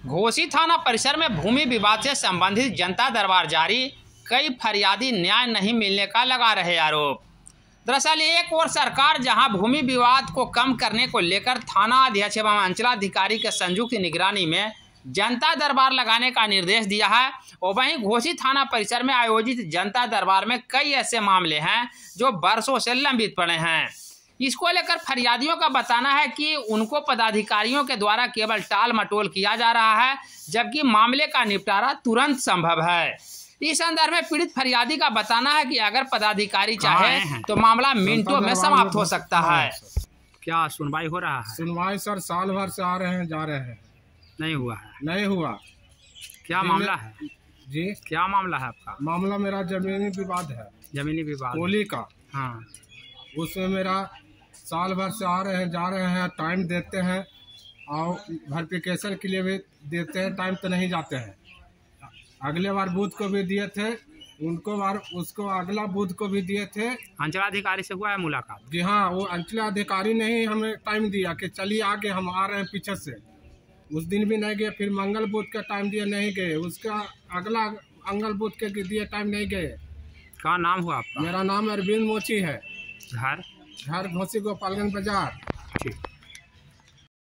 घोसी थाना परिसर में भूमि विवाद से संबंधित जनता दरबार जारी। कई फरियादी न्याय नहीं मिलने का लगा रहे आरोप। दरअसल एक और सरकार जहां भूमि विवाद को कम करने को लेकर थाना अध्यक्ष एवं अंचलाधिकारी के संयुक्त निगरानी में जनता दरबार लगाने का निर्देश दिया है, और वहीं घोसी थाना परिसर में आयोजित जनता दरबार में कई ऐसे मामले हैं जो वर्षों से लंबित पड़े हैं। इसको लेकर फरियादियों का बताना है कि उनको पदाधिकारियों के द्वारा केवल टाल मटोल किया जा रहा है, जबकि मामले का निपटारा तुरंत संभव है। इस संदर्भ में पीड़ित फरियादी का बताना है कि अगर पदाधिकारी चाहे तो मामला मिनटों में समाप्त हो सकता है। क्या सुनवाई हो रहा है? सुनवाई सर साल भर से आ रहे हैं, जा रहे हैं, नहीं हुआ। क्या मामला है जी? क्या मामला है आपका? मामला मेरा जमीनी विवाद है, जमीनी विवाद कोली का। हाँ, उसमें मेरा साल भर से आ रहे हैं, जा रहे हैं, टाइम देते हैं और वेरिफिकेशन के लिए भी देते हैं, टाइम तो नहीं जाते हैं। अगले बार बूथ को भी दिए थे, उसको अगला बूथ को भी दिए थे। अंचलाधिकारी से हुआ है मुलाकात? जी हाँ, वो अंचलाधिकारी ने ही हमें टाइम दिया कि चलिए आगे, हम आ रहे हैं पीछे से। उस दिन भी नहीं गए, फिर मंगल बूथ का टाइम दिया, नहीं गए। उसका अगला मंगल बूथ के दिए, टाइम नहीं गए। क्या नाम हुआ आपका? मेरा नाम अरविंद मोची है। घर घोसी गोपालगंज बाजार। ठीक।